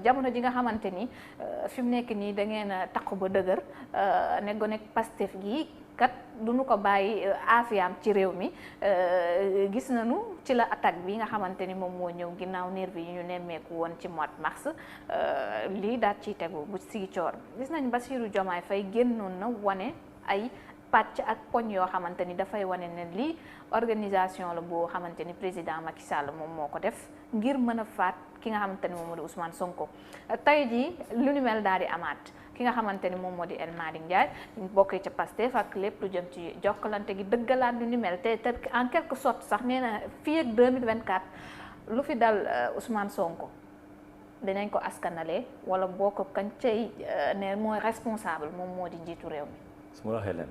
jamono ji nga xamante ni fi mu nekk nii da ngeen a takku ba dëgër ne gone Pastef gi kat du nu ko bàyyi aafiyaam ci réew mi gis nañu ci la attaque bi nga xamante ni moom moo ñëw ginnaaw nervi yi ñu nemmeeku woon ci mois de mars lii daal ciy tegu bu Ziguinchor gis nañ Bassirou Diomaye Faye génnoon na wane ay pàcc ak poñ yoo xamante ni dafay wane ne lii organisation la boo xamante ni président Macky Sall moom moo ko def ngir mën a faat ki nga xamante ni moom moo di Ousmane Sonko tey jii lu ni mel daal di amaat ki nga xamante ni moom moo di El Malick Ndiaye bokkee ca Pastef ak lépp lu jëm ci jokkalante gi dëggalaat lu ni mel te en quelque sorte sax nee na fii ak 2024 lu fi dal Ousmane Sonko dinañ ko askanalee wala boo ko kañ cay ne mooy responsable moom moo di njiitu réew mi. su ma waxee leen.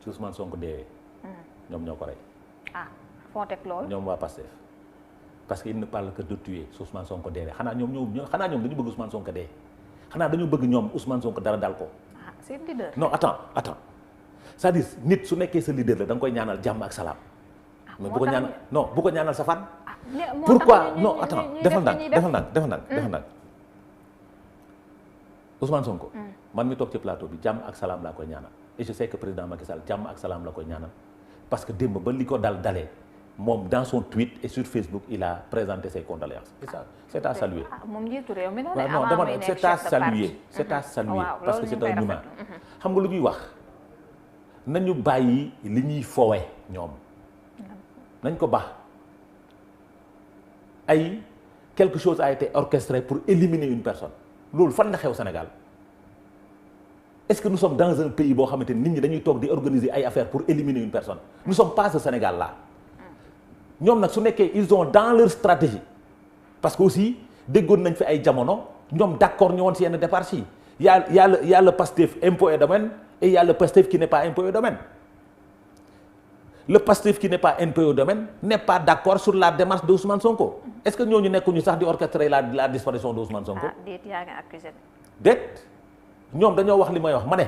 su Ousmane Sonko deewee. ñoom ñoo ko rey. ah foo teg loolu. ñoom waa Pastef parce que il ne parle que de tuer su Ousmane Sonko deewee xanaa ñoom dañu bëgg Ousmane Sonko dee xanaa dañu bëgg ñoom Ousmane Sonko dara dal ko. ah c'est leader. non attends c'est-à-dire nit su nekkee sa leader la da nga koy ñaanal jàmm ak salaam. mais bu ko ñaanal non bu ko ñaanal sa fan. pourquoi non attends defal ndànk Ousmane Sonko. man mi toog ci plateau bi jàmm ak salaam laa koy ñaanal et je sais que président Macky Sall jàmm ak salaam la koy ñaanal parce que démb ba li ko dalee moom dans son tweet et sur Facebook il a présenté ses condoléances et ça c'est à saluer. moom njiitu réew mi non dama ne c'est à saluer parce que c'est un humain xam nga lu ñuy wax nañu bàyyi li ñuy fowe ñoom nañ ko baax ay quelque chose a été orchestré pour éliminer une personne loolu fan la xew Sénégal est-ce que nous sommes dans un pays boo xamante ni nit ñi dañuy toog di organiser ay affaires pour éliminer une personne nous sommes pas ce Sénégal là ñoom nag su nekkee ils ont dans leur stratégie parce que aussi déggoon nañ fi ay jamono ñoom d'accord ñu woon si yenn départ yi y a le Pastef impôt et domaine et il y a le Pastef qui n'est pas impôt et domaine le Pastef qui n'est pas impôt et domaine n'est pas d'accord sur la démarche de Ousmane Sonko est-ce que ñooñu nekkuñu sax di orchestrer la disparition de Ousmane Sonko. déet yaa ngi accusé. déet ñoom dañoo wax li may wax ma ne.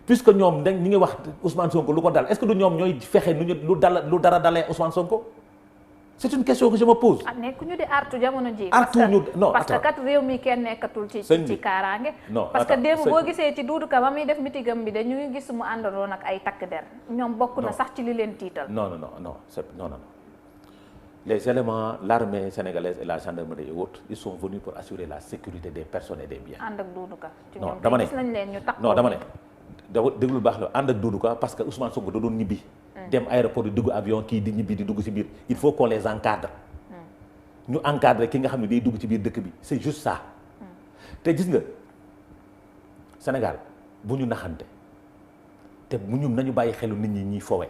puisque ñoom dañ ñi ngi wax Ousmane Sonko lu ko dal est-ce que du ñoom ñooy fexe lu dara dalee Ousmane Sonko. c'est une question que je me pose. nekkuñu di artu jamono ji. artu ñu non parce que kat réew mi kenn nekkatul ci kaaraange. non parce que démb boo gisee ci Doudou Ka ba muy def mitigam bi dañu ngi gis mu àndaloon ak ay takk der ñoom bokk na sax ci li leen tiital. non les éléments l'armée sénégalaise et la gendarmerie et autres ils sont venus pour assurer la sécurité des personnes et des biens. ànd ak Doudou Ka. non dama ne gis nañ leen ñu takk non dama ne déglu baax la ànd ak Doudou Ka parce que Ousmane Sonko da doon ñibbi. dem aéroport di dugg avion kii di ñibbi di dugg ci biir il faut qu'on les encadre. ñu encadrer ki nga xam ne day dugg ci biir dëkk bi c'est juste ça. te gis nga Sénégal bu ñu naxante te bu ñu nañu bàyyi xelu nit ñi ñuy fowe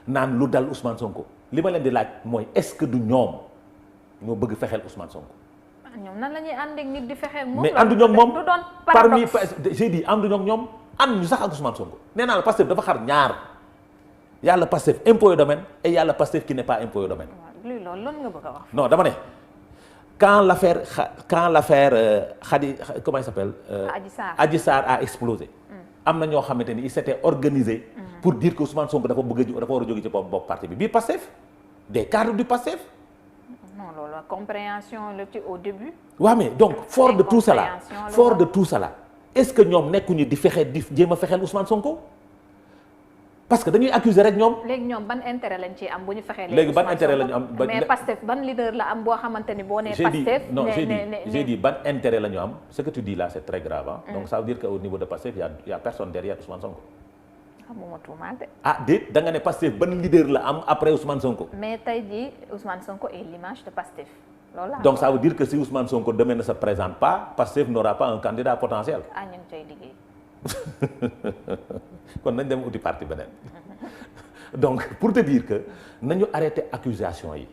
naan lu dal Ousmane Sonko li ma leen di laaj mooy est-ce que du ñoom ñoo bëgg fexeel Ousmane Sonko. ñoom nan la ñuy ànd ak nit di fexeel moom mais ànduñu ak moom du doon parmi j'ai dit ànduñu ak ñoom ànduñu sax ak Ousmane Sonko nee naa la Pastef dafa xar ñaar y a le Pastef impôt et domaine et y a le Pastef qui n'est pas impôt et domaine. loolu lan nga bëgg a wax. non dama ne quand l'affaire Khady comment il s'appelle. Adji Sarr a explosé. am na ñoo xamante ni ils s'étaient organisés. pour dire que Ousmane Sonko dafa war a jóge ci bopp parti bi bii Pastef des cadres du Pastef. non loolu compréhension la ci au début. waaw mais donc fort de tout cela est-ce que ñoom nekkuñu di jéem a fexeel Ousmane Sonko. parce que dañuy accuser rek ñoom. léegi ñoom ban intérêt lañ ciy am bu ñu fexee. léegi ban intérêt lañu am mais Pastef ban leader la am boo xamante ni boo nee. Pastef j'ai dit ban intérêt la ñu am ce que tu dis là c'est très grave donc ça veut dire que au niveau de Pastef y a personne derrière Ousmane Sonko. xamuma tuumaal de. déet da nga ne Pastef ban leader la am après Ousmane Sonko. mais tey jii Ousmane Sonko est l'image de Pastef loolu la. donc ça veut dire que si Ousmane Sonko demain ne se présente pas Pastef n'aura pas un candidat potentiel. ñu ngi cay liggéey. kon nañ dem uti parti beneen. donc pour te dire que nañu arrêter accusation yi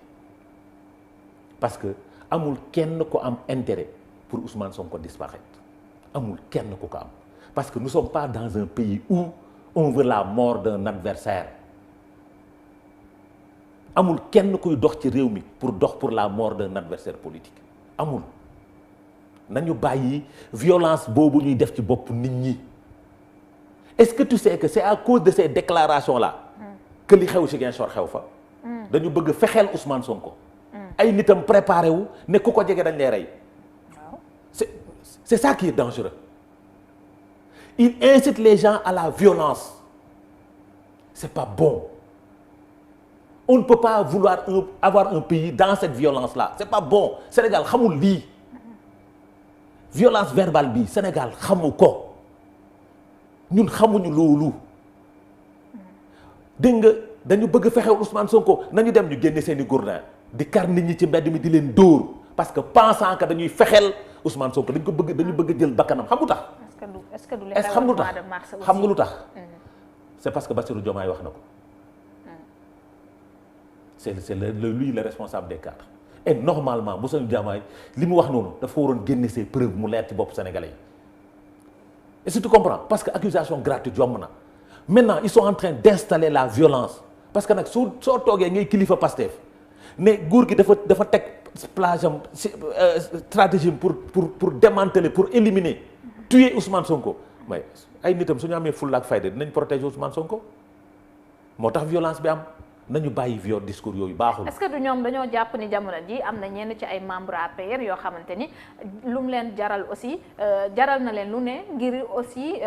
parce que amul kenn ko am intérêt pour Ousmane Sonko disparaître amul kenn ko am parce que nous sommes pas dans un pays où on veut la mort d'un adversaire amul kenn kuy dox ci réew mi pour la mort d'un adversaire politique amul nañu bàyyi violence boobu ñuy def ci bopp nit ñi est-ce que tu sais que c'est à cause de ces déclarations là que li xew Ziguinchor xew fa dañu bëgg fexeel Ousmane Sonko ay nitam préparé wu ne ku ko jege dañ lay rey. waaw c'est ça qui est dangereux. Il incite les gens à la violence. C'est pas bon. On ne peut pas vouloir avoir un pays dans cette violence-là. C'est pas bon. Sénégal xamul lii. Violence verbale bi Sénégal xamu ko. Ñun xamuñu loolu. Dégg nga dañu bëgg fexe Ousmane Sonko nañu dem ñu génne seeni gourdin di kar nit ñi ci mbedd mi di leen dóor parce que pensant que dañuy fexeel Ousmane Sonko dañu bëgg jël bakkanam xam nga lu tax. est-ce que du xam nga lu tax xam nga lu tax. C'est parce que Bassirou Diomaye wax na ko. c'est lui le responsable des cadres. Et normalement Bassirou Diomaye li mu wax noonu dafa waroon génne ses preuves mu leer ci bopp sénégalais yi. Et si tu comprends parce que accusation gratuite yomb na maintenant ils sont en train d'installer la violence parce que nag soo toogee ngay kilifa Pastef ne nguur gi dafa teg plage am stratégie pour démanteler pour éliminer tuer Ousmane Sonko mais ay nitam su ñu amee fulla ak fayda dinañ protéger Ousmane Sonko moo tax violence bi am nañu bàyyi viol discours yooyu baaxul. est-ce que du ñoom dañoo jàpp ni jamono ji am na ñenn ci ay membres APR yoo xamante ni lu mu leen jaral aussi jaral na leen lu ne ngir aussi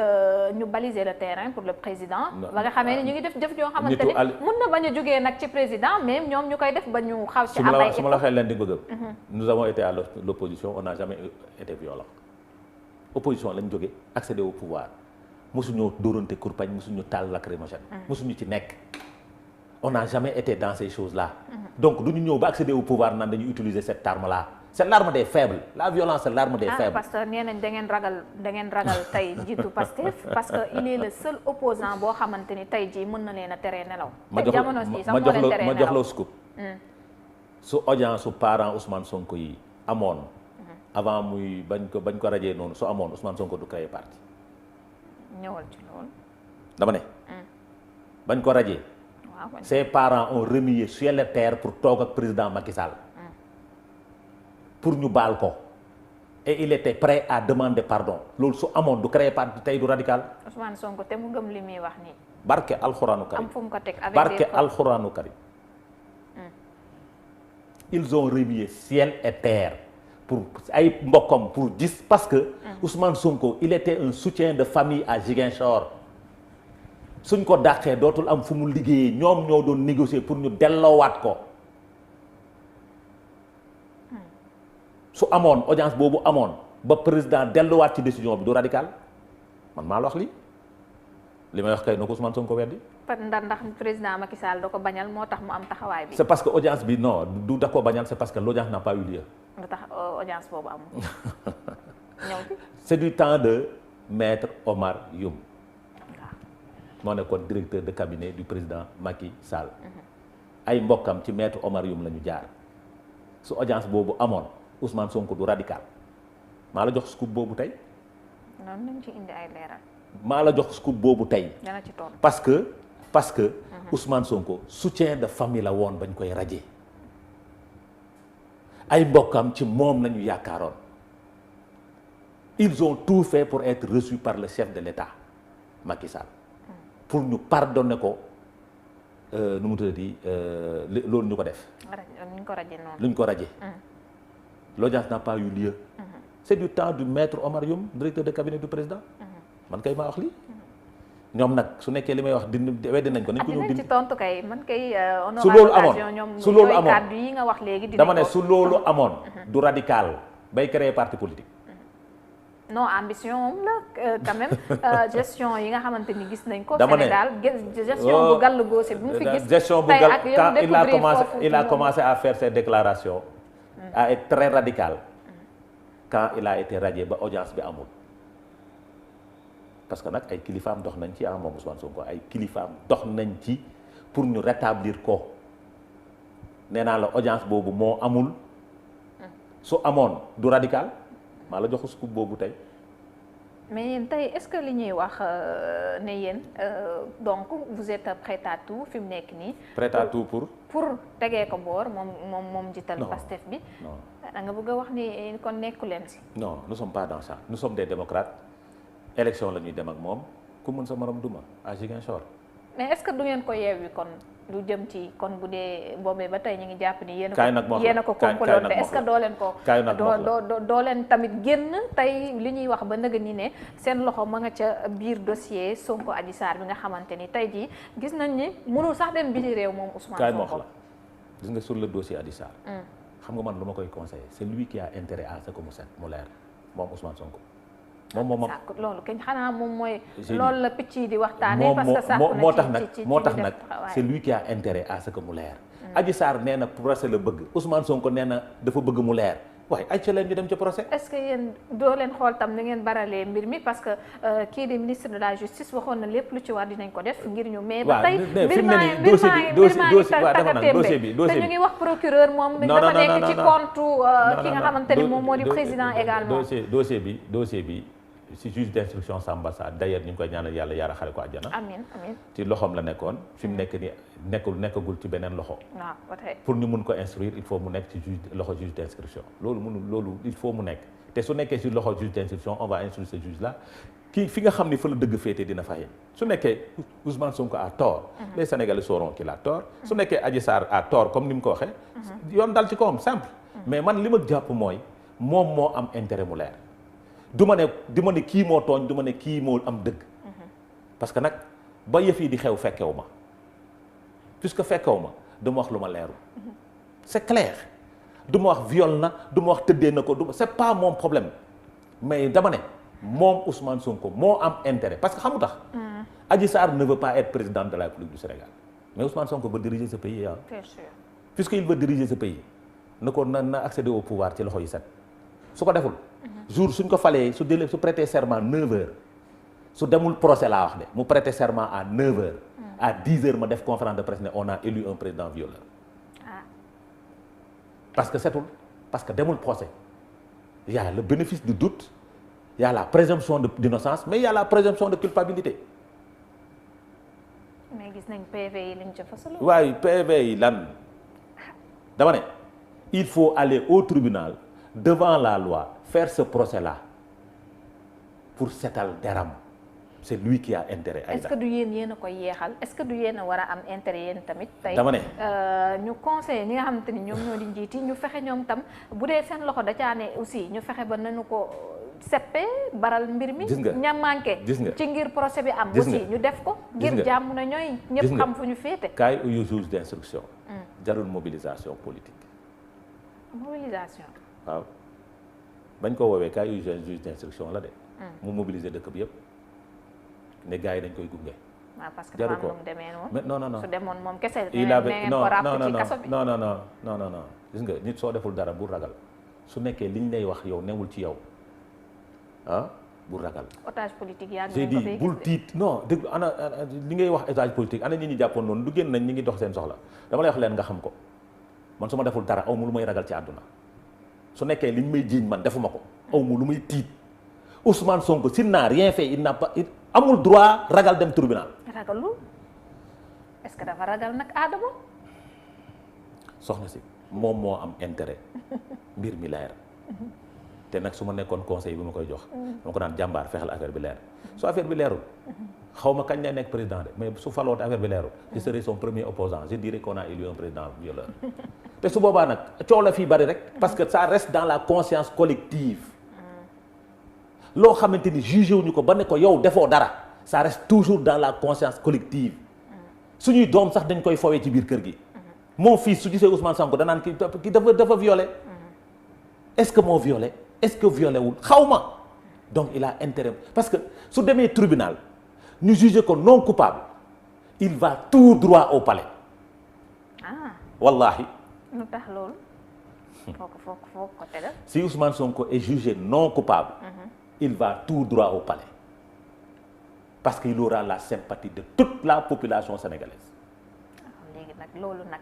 ñu baliser le terrain pour le président. ba nga xamee ni ñu ngi def jëf yoo xamante ni mun na bañ a jógee nag ci président mais ñoom ñu koy def ba ñu xaw ci am ay. su ma la waxee leen di bëgg nous avons été à l'opposition on n'a jamais été violent opposition lañ jógee accéder au pouvoir mosuñu dóorante kurpañ mosuñu taal lacrymogène mosuñu ci nekk. On n'a jamais été dans ces choses-là. Donc du ñu ñëw ba accéder au pouvoir naan dañuy utiliser cette arme-là. C'est l'arme des faibles. La violence c'est l'arme des faibles. parce que nee nañ da ngeen ragal tey njiitu Pastef parce que il est le seul opposant boo xamante ni tey jii mën na leen a teree nelaw. te jamono si sax moo leen teree nelaw ma jox la scoop. su audience su parent Ousmane Sonko yi amoon. avant muy bañ ko rajee noonu su amoon Ousmane Sonko du créer parti. ñëwal ci loolu. dama ne. bañ ko rajee. Ses parents ont remué ciel et terre pour toog ak président Macky Sall. pour ñu baal ko. et il était prêt à demander pardon loolu su amoon du créer parti tey du radical. Ousmane Sonko te mu gëm li muy wax nii. barke alxuraanu karim am fu mu ko teg avec barke alxuraanu karim. ils ont remué ciel et terre pour ay mbokkam pour gis parce que. Ousmane Sonko il était un soutien de famille à Ziguinchor. suñ ko dàqee dootul am fu mu liggéeyee ñoom ñoo doon négocier pour ñu delloowaat ko su amoon audience boobu amoon ba président delloowaat ci décision bi du radical man maa la wax li may wax kay na ko Ousmane Sonko weddi. ndax président Macky Sall da ko bañal moo tax mu am taxawaay bi. c'est parce que audience bi non du da ko bañal c'est parce que l'audience n'a pas eu lieu. nga tax audience boobu amul. ñëw bi. c'est du temps de maître Omar Youm. moo nekkoon directeur de cabinet du président Macky Sall. ay mbokkam ci maître Omar Youm la ñu jaar su audience boobu amoon Ousmane Sonko du radical maa la jox scoop boobu tey. noonu lañ ci indi ay leeral. maa la jox scoop boobu tey. dana ci toll parce que Ousmane Sonko soutien de famille la woon bañ koy radier ay mbokkam ci moom la ñu yaakaaroon ils ont tout fait pour être reçus par le chef de l'État Macky Sall. pour ñu pardonner ko nu mu tuddati loolu ñu ko def. luñ ko rajee noonu. luñ ko rajee. l'audience n'a pas eu lieu. c'est du temps du maître Omar Youm directeur de cabinet du président. man kay maa wax lii. ñoom nag su nekkee li may wax weddi nañ ko. nañ ko ñëw dindi ci tontu kay man kay. su loolu amoon su loolu amoon kàddu yi nga wax léegi. dama ne su loolu amoon. du radical bay créer parti politique. non ambition la quand même gestion yi nga xamante ni gis nañ ko. dama ne Sénégal gestion bu gàll goose bu mu fi gis. gestion bu gàll quand il a commencé à faire ses déclarations. à être très radical. quand il a été radié ba audience bi amul. parce que nag ay kilifaam dox nañ ci moom Ousmane Sonko ay kilifaam dox nañ ci pour ñu rétablir ko nee naa la audience boobu moo amul. su amoon du radical. maa la jox scoop boobu tey. mais yéen tey est-ce que li ñuy wax ne yéen donc vous êtes prêt à tout fi mu nekk nii. prêt à tout pour tegee ko boor moom jiital Pastef bi. non da nga bëgg a wax ni kon nekku leen si. non nous sommes pas dans ça nous sommes des démocrates élection la ñuy dem ak moom ku mën sa morom duma à Ziguinchor. mais est-ce que du ngeen ko yeewi kon. lu jëm ci kon bu dee boobee ba tey ñu ngi jàpp ni yéen a ko comploté est-ce que doo leen ko doo leen tamit génn tey li ñuy wax ba nëga ni ne seen loxo ma nga ca biir dossier Sonko Adji Sarr bi nga xamante ni tey jii gis nañ ni mënul sax dem biti réew moom Ousmane Sonko. kaay ma wax la gis nga sur le dossier Adji Sarr xam nga man lu ma koy conseillé c'est lui qui a intérêt à ce que mu set mu leer moom Ousmane Sonko moom loolu kenn xanaa moom mooy loolu la picc yi di waxtaanee parce que sax moo tax nag c'est lui qui a intérêt à ce que mu leer Adji Sarr nee na procès la bëgg Ousmane Sonko nee na dafa bëgg mu leer waaye ay ca leen ñu dem ca procès. est-ce que yéen doo leen xool tam ni ngeen baralee mbir mi parce que kii di ministre de la justice waxoon na lépp lu ci war dinañ ko def ngir ñu mais ba tey mbir maa ngi tagatémbe te ñu ngi wax procureur moom dafa nekk ci compte ki nga xamante ni moom moo di président également dossier bi si juge d'instruction Samba Sarr d'ailleurs ñu ngi koy ñaanal yàlla yaara xare ko àjjana. amiin ci loxoom la nekkoon fi mu nekk ni nekkagul ci beneen loxo. waaw pour ñu mun ko instruire il faut mu nekk ci loxo juge d'instruction loolu il faut mu nekk te su nekkee ci loxo juge d'instruction on va instruire ce juge là kii fi nga xam ni fa la dëgg féete dina fa yem su nekkee Ousmane Sonko a tort. les Sénégalais sauront qu'il a tort. su nekkee Adji Sarr a tort comme ni mu ko waxee. yoon dal ci kawam simple. mais man li ma jàpp mooy moom moo am intérêt mu leer. du ma ne kii moo tooñ du ma ne kii moo am dëgg parce que nag ba yëf yi di xew fekkewu ma puisque fekkewu ma du ma wax lu ma leeru c'est clair du ma wax viol na du ma wax tëddee na ko c'est pas mon problème mais dama ne moom Ousmane Sonko moo am intérêt parce que xamu tax Adji Sarr ne veut pas être président de la République du Sénégal mais Ousmane Sonko veut diriger ce pays puisqu'il veut diriger ce pays na accéder au pouvoir ci loxo yi set su ko deful jour suñ ko falee su prêter serment 9h su demul procès laa wax de mu prêter serment à 9h à 10h ma def conférence de presse ne on a élu un président violeur parce que setul parce que demul procès il y a le bénéfice du doute il y a la présomption d'innocence mais il y a la présomption de culpabilité mais gis nañ PV yi lañ ca fasal waaye PV yi lan dama ne il faut aller au tribunal devant la loi faire ce procès-là pour setal deram c'est lui qui a intérêt. est-ce que du yéen a koy yeexal est-ce que du yéen a war a am intérêt yéen tamit. tey dama ne ñu conseillé ñi nga xamante ni ñoom ñoo di njiiti ñu fexe ñoom tam bu dee seen loxo da caa ne aussi ñu fexe ba nañu ko seppe baral mbir mi. ña manqué ci ngir procès bi am. aussi ñu def ko. ngir jàmm na ñooy ñëpp xam fu ñu féete. kaay uyu juge d'instruction. jarul mobilisation politique. mobilisation. waaw. bañ ko woowee kaay yu juge d'instruction la de. mu mobiliser dëkk bi yëpp ne gars yi dañ koy gunge. waaw parce que dafa am lu mu demee noonu. mais non su demoon moom kese. il avait ngeen ko ràpp ci kaso bi non gis nga nit soo deful dara bu ragal su nekkee liñ lay wax yow newul ci yow bu ragal. otage politique yaa ngi ko fay bul tiit non dégg ana li ngay wax otage politique ana ñi ñu jàppoon noonu du génn nañ ñi ngi dox seen soxla dama lay wax leen nga xam ko man su ma deful dara aw mu lu may ragal ci àdduna. su nekkee liñ may jiiñ man defuma ko aw ma lu may tiit Ousmane Sonko s'il n'a rien fait il n'a pas amul droit ragal dem tribunal. ragalul est-ce que dafa ragal nag Adama. soxna si moom moo am intérêt mbir mi leer te nag su ma nekkoon conseil bi ma koy jox. dama ko naan jàmbaar fexeel affaire bi leer su affaire bi leerul xaw ma kañ lay nekk président de mais su faloo te affaire bi leerul je serai son premier opposant je dirais qu'on a élu un président violeur. te su boobaa nag coow la fii bari rek parce que ça reste dans la conscience collective loo xamante ni jugé wuñu ko ba ne ko yow defoo dara ça reste toujours dans la conscience collective suñuy doom sax dañ koy fowee ci biir kër gi mon fils su gisee Ousmane Sonko danaan ki dafa violé est-ce que moo violé est-ce que violé wul xaw ma donc il a intérêt parce que su demee tribunal ñu jugé ko non coupable il va tout droit au palais wallahi lu tax loolu. foo ko tegal. si Ousmane Sonko est jugé non coupable. il va tout droit au palais parce qu'il aura la sympathie de toute la population sénégalaise. léegi nag loolu nag.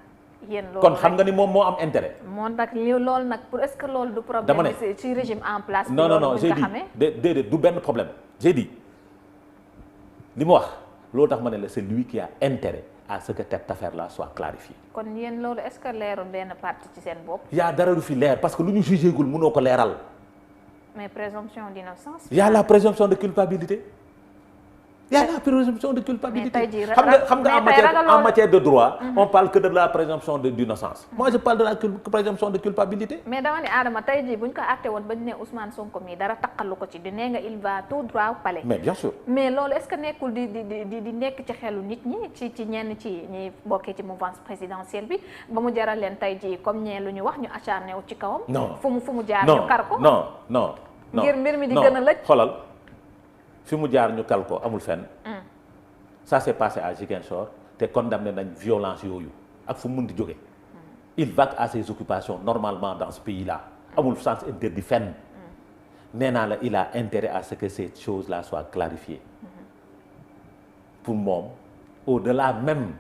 yéen loolu kon xam nga ni moom moo am intérêt. moo nag loolu nag pour est-ce que loolu du problème. dama ne ci régime en place. non j'ai dit déedéet du benn problème j'ai dit li ma wax loolu tax ma ne la c'est lui qui a intérêt à ce que cette affaire-là soit clarifiée. kon yéen loolu est-ce que leerul benn partie ci seen bopp. yaa dara du fi leer parce que lu ñu jugé gul mënoo ko leeral. mais présomption d'innocence. y a la présomption de culpabilité Il y a la présomption de culpabilité. Mais xam nga en matière de droit, on parle que de la présomption d'innocence. Moi, je parle de la présomption de culpabilité. mais dama ne Adama tey jii bu ñu ko àtte woon ba ñu ne Ousmane Sonko mii dara taqalu ko ci di nee nga il va tout droit au palais. Mais bien sûr. mais loolu est-ce que nekkul di nekk ci xelu nit ñi ci ñenn ci ñi bokkee ci mouvance présidentielle bi ba mu jaral leen tey jii comme ñee lu ñu wax ñu acharné wu ci kawam. non fu mu jaar ñu kar ko. non ngir mbir mi di gën a lëj. xoolal fi mu jaar ñu kal ko amul fenn. ça s'est passé à Ziguinchor te condamné nañ violence yooyu ak fu mu mën di jóge. il vaque à ses occupations normalement dans ce pays-là amul sens interdit fenn. nee naa la il a intérêt à ce que ces choses-là soient clarifiées. pour moom au-delà même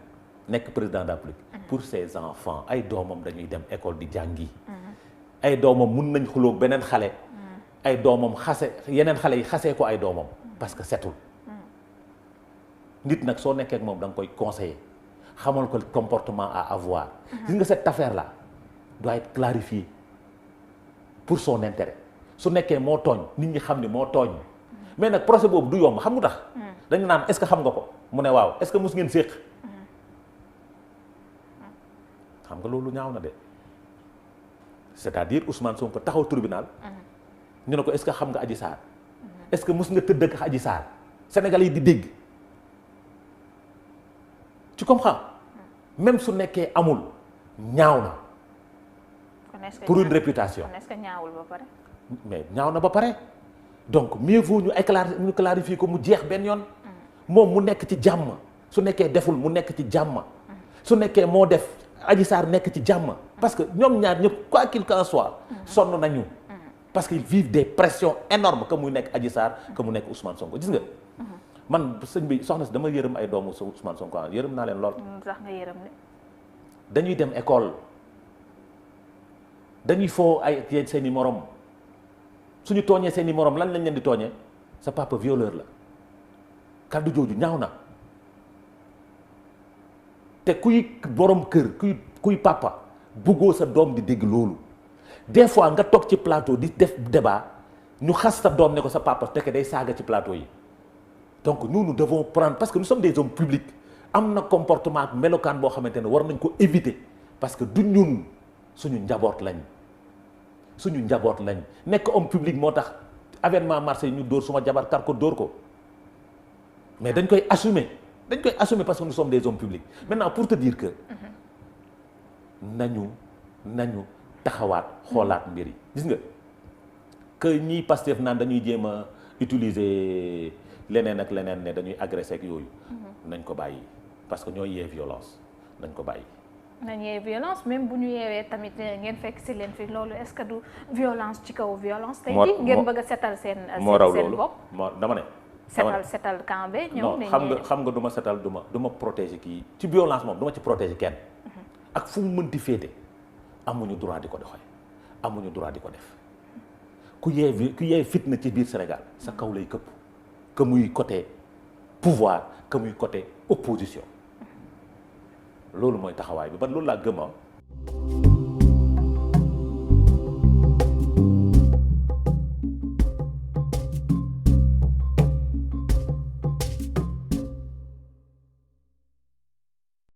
nekk président de la République. pour ses enfants ay doomam dañuy dem école di jàngi. ay doomam mun nañ xuloo beneen xale. ay doomam yeneen xale yi xasee ko ay doomam parce que setul. nit nag soo nekkee ak moom da nga koy conseiller xamal ko comportement à avoir. gis nga cette affaire là doit être clarifiée pour son intérêt su nekkee moo tooñ nit ñi xam ni moo tooñ mais nag procès boobu du yomb xam nga tax. dañu naan est-ce que xam nga ko mu ne waaw est-ce que mus ngeen séq. xam nga loolu ñaaw na de c'est-à-dire Ousmane Sonko taxaw tribunal. ñu ne ko est-ce que xam nga Adji Sarr. est-ce que mus nga tëdd ak Adji Sarr Sénégal yi di dégg. tu comprends même su nekkee amul ñaaw na. pour une réputation. est-ce que ñaawul ba pare. mais ñaaw na ba pare donc mieux vaut ñu clarifier ko mu jeex benn yoon. moom mu nekk ci jàmm su nekkee deful mu nekk ci jàmm. su nekkee moo def Adji Sarr nekk ci jàmm. parce que ñoom ñaar ñëpp quoi qu'il en soit. sonn nañu. parce qu'ils vivent des pressions énormes que muy nekk Adji Sarr que mu nekk Ousmane Sonko gis nga. man sëñ bi soxna si dama yërëm ay doomu Ousmane Sonko yërëm naa leen lool. sax nga yërëm de. dañuy dem école dañuy foo ay seeni morom suñu tooñee seeni morom lan lañ leen di tooñee sa papa violeur la kàddu jooju ñaaw na te kuy borom kër kuy papa buggoo sa doom di dégg loolu des fois nga toog ci plateau di def débat ñu xas sa doom ne ko sa papa te day saaga ci plateau yi. donc nous devons prendre parce que nous sommes des hommes publics am na comportement ak melokaan boo xamante ne war nañ ko éviter parce que du ñun suñu njaboot lañ nekk homme public moo tax avènement Marseille ñu dóor suma jabar kar ko dóor ko mais dañ koy assumer parce que nous sommes des hommes publics maintenant pour te dire que nañu taxawaat xoolaat mbir yi gis nga que ñiy Pastef naan dañuy jéem a utiliser leneen ak leneen ne dañuy agressé ak yooyu. nañ ko bàyyi parce que ñooy yee violence nañ ko bàyyi. nañ yee violence même bu ñu yeewee tamit ngeen fekk si leen fi loolu est-ce que du violence ci kaw violence. tey jii ngeen bëgg a setal seen bopp. moo dama ne. setal camp be ñëw xam nga du ma setal du ma protéger kii ci violence moom du ma ci protéger kenn. ak fu mu mënti féete amuñu droit di ko doxee amuñu droit di ko def ku yee fitna ci biir Sénégal sa kaw lay këpp. que muy côté pouvoir que muy côté opposition loolu mooy taxawaay bi ban loolu laa gëm